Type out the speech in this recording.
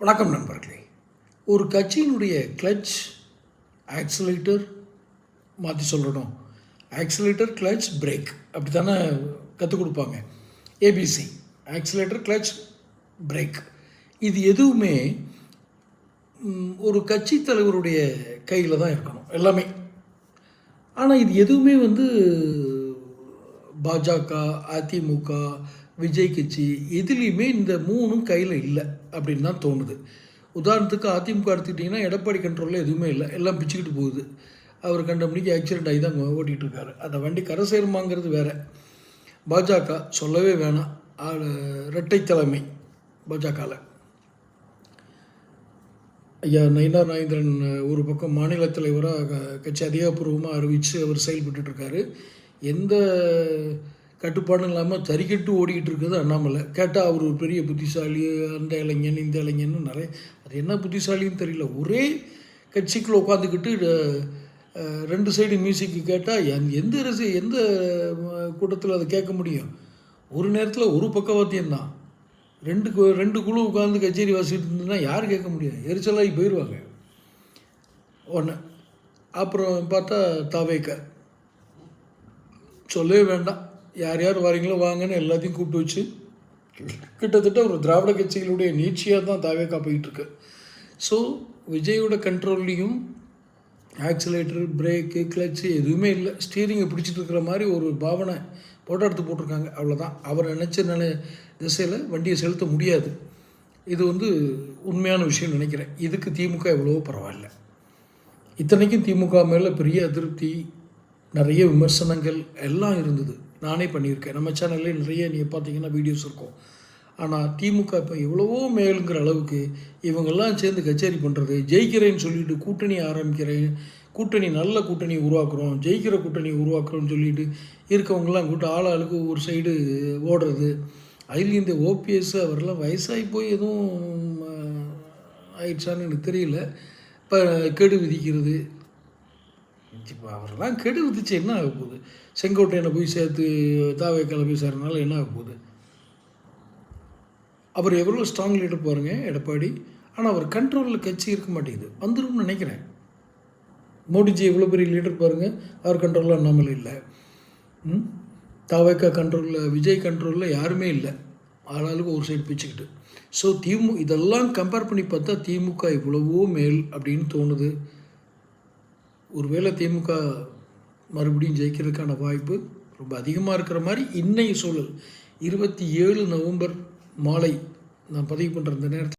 வணக்கம் நண்பர்களே. ஒரு கட்சியினுடைய கிளட்ச், ஆக்சிலேட்டர் மாற்றி சொல்லணும். ஆக்சிலேட்டர், கிளட்ச், பிரேக் அப்படி தானே கற்றுக் கொடுப்பாங்க. A B C, accelerator, clutch, brake. இது எதுவுமே ஒரு கட்சி தலைவருடைய கையில் தான் இருக்கணும் எல்லாமே. ஆனால் இது எதுவுமே பாஜக, அதிமுக, விஜய் கட்சி எதுலேயுமே இந்த மூணும் கையில் இல்லை அப்படின்னு தான் தோணுது. உதாரணத்துக்கு அதிமுக எடுத்துக்கிட்டிங்கன்னா எடப்பாடி கண்ட்ரோலில் எதுவுமே இல்லை, எல்லாம் பிச்சுக்கிட்டு போகுது. அவர் கண்ட மணிக்கு ஆக்சிடென்ட் ஆகி தான் ஓட்டிகிட்டு இருக்காரு. அந்த வண்டி கரை சேருமாங்கிறது வேறு. பாஜக சொல்லவே வேணாம், இரட்டை தலைமை பாஜகவில். ஐயா நயினார் நாகேந்திரன் ஒரு பக்கம் மாநில தலைவராக கட்சி அதிகாரப்பூர்வமாக அறிவித்து அவர் செயல்பட்டுருக்காரு. எந்த கட்டுப்பாடும் இல்லாமல் தறிக்கட்டு ஓடிக்கிட்டு இருக்கிறது அண்ணாமலை. கேட்டால் அவர் ஒரு பெரிய புத்திசாலி, அந்த இளைஞன் இந்த இளைஞன்னு நிறைய. அது என்ன புத்திசாலின்னு தெரியல. ஒரே கட்சிக்குள்ளே உட்காந்துக்கிட்டு ரெண்டு சைடு மியூசிக்கு கேட்டால் எந்த கூட்டத்தில் அதை கேட்க முடியும்? ஒரு நேரத்தில் ஒரு பக்கவாத்தியம்தான். ரெண்டு குழு உட்காந்து கச்சேரி வாசிட்டு இருந்ததுன்னா யார் கேட்க முடியும்? எரிச்சலாகி போயிடுவாங்க. ஒன்று. அப்புறம் பார்த்தா தாவேக்க சொல்லவே வேண்டாம். யார் யார் வரீங்களோ வாங்கன்னு எல்லாத்தையும் கூப்பிட்டு வச்சு கிட்டத்தட்ட ஒரு திராவிட கட்சிகளுடைய நீட்சியாக தான் தாவேக்கா போயிட்டுருக்கு. ஸோ விஜயோட கண்ட்ரோல்லையும் ஆக்சிலேட்டர், பிரேக்கு, கிளச்சு எதுவுமே இல்லை. ஸ்டீரிங்கை பிடிச்சிட்டு இருக்கிற மாதிரி ஒரு பாவனை போட்டோ எடுத்து போட்டிருக்காங்க, அவ்வளோதான். அவர் நினச்ச திசையில் வண்டியை செலுத்த முடியாது. இது உண்மையான விஷயம் நினைக்கிறேன். இதுக்கு திமுக எவ்வளவோ பரவாயில்ல. இத்தனைக்கும் திமுக மேலே பெரிய அதிருப்தி, நிறைய விமர்சனங்கள் எல்லாம் இருந்தது. நானே பண்ணியிருக்கேன். நம்ம சேனல்லே நிறைய நீங்கள் பார்த்தீங்கன்னா வீடியோஸ் இருக்கும். ஆனால் திமுக இப்போ எவ்வளவோ மேலுங்கிற அளவுக்கு இவங்கெல்லாம் சேர்ந்து கச்சேரி பண்ணுறது, ஜெயிக்கிறேன்னு சொல்லிட்டு கூட்டணி ஆரம்பிக்கிறேன், கூட்டணி நல்ல கூட்டணி உருவாக்குறோம், ஜெயிக்கிற கூட்டணி உருவாக்குறோன்னு சொல்லிட்டு இருக்கவங்கெல்லாம் கூட்டு ஆளாளுக்கு ஒரு சைடு ஓடுறது. அதில் இந்த ஓபிஎஸ் அவரெல்லாம் வயசாகி போய் எதுவும் ஆயிடுச்சான்னு எனக்கு தெரியல. இப்போ கெடு விதிக்கிறது, இப்போ அவரெல்லாம் கெடு விதிச்சு என்ன ஆக போகுது? செங்கோட்டையனை போய் சேர்த்து தாவேக்கால போய் சேர்றதுனால என்ன ஆக போகுது? அவர் எவ்வளோ ஸ்ட்ராங் லீடர் பாருங்கள் எடப்பாடி. ஆனால் அவர் கண்ட்ரோலில் கட்சி இருக்க மாட்டேங்குது. வந்துடும்னு நினைக்கிறேன். மோடிஜி எவ்வளோ பெரிய லீடர் பாருங்கள், அவர் கண்ட்ரோலில் அண்ணாமலை இல்லை. தாவேக்கா கண்ட்ரோலில், விஜய் கண்ட்ரோலில் யாருமே இல்லை. ஆளாளுக்கு ஒரு சைடு பிச்சுக்கிட்டு. ஸோ இதெல்லாம் கம்பேர் பண்ணி பார்த்தா திமுக இவ்வளவோ மேல் அப்படின்னு தோணுது. ஒருவேளை திமுக மறுபடியும் ஜெயிக்கிறதுக்கான வாய்ப்பு ரொம்ப அதிகமாக இருக்கிற மாதிரி இன்னைய சூழல். 27 நவம்பர் மாலை நான் பதிவு பண்ணுற இந்த நேரத்தில்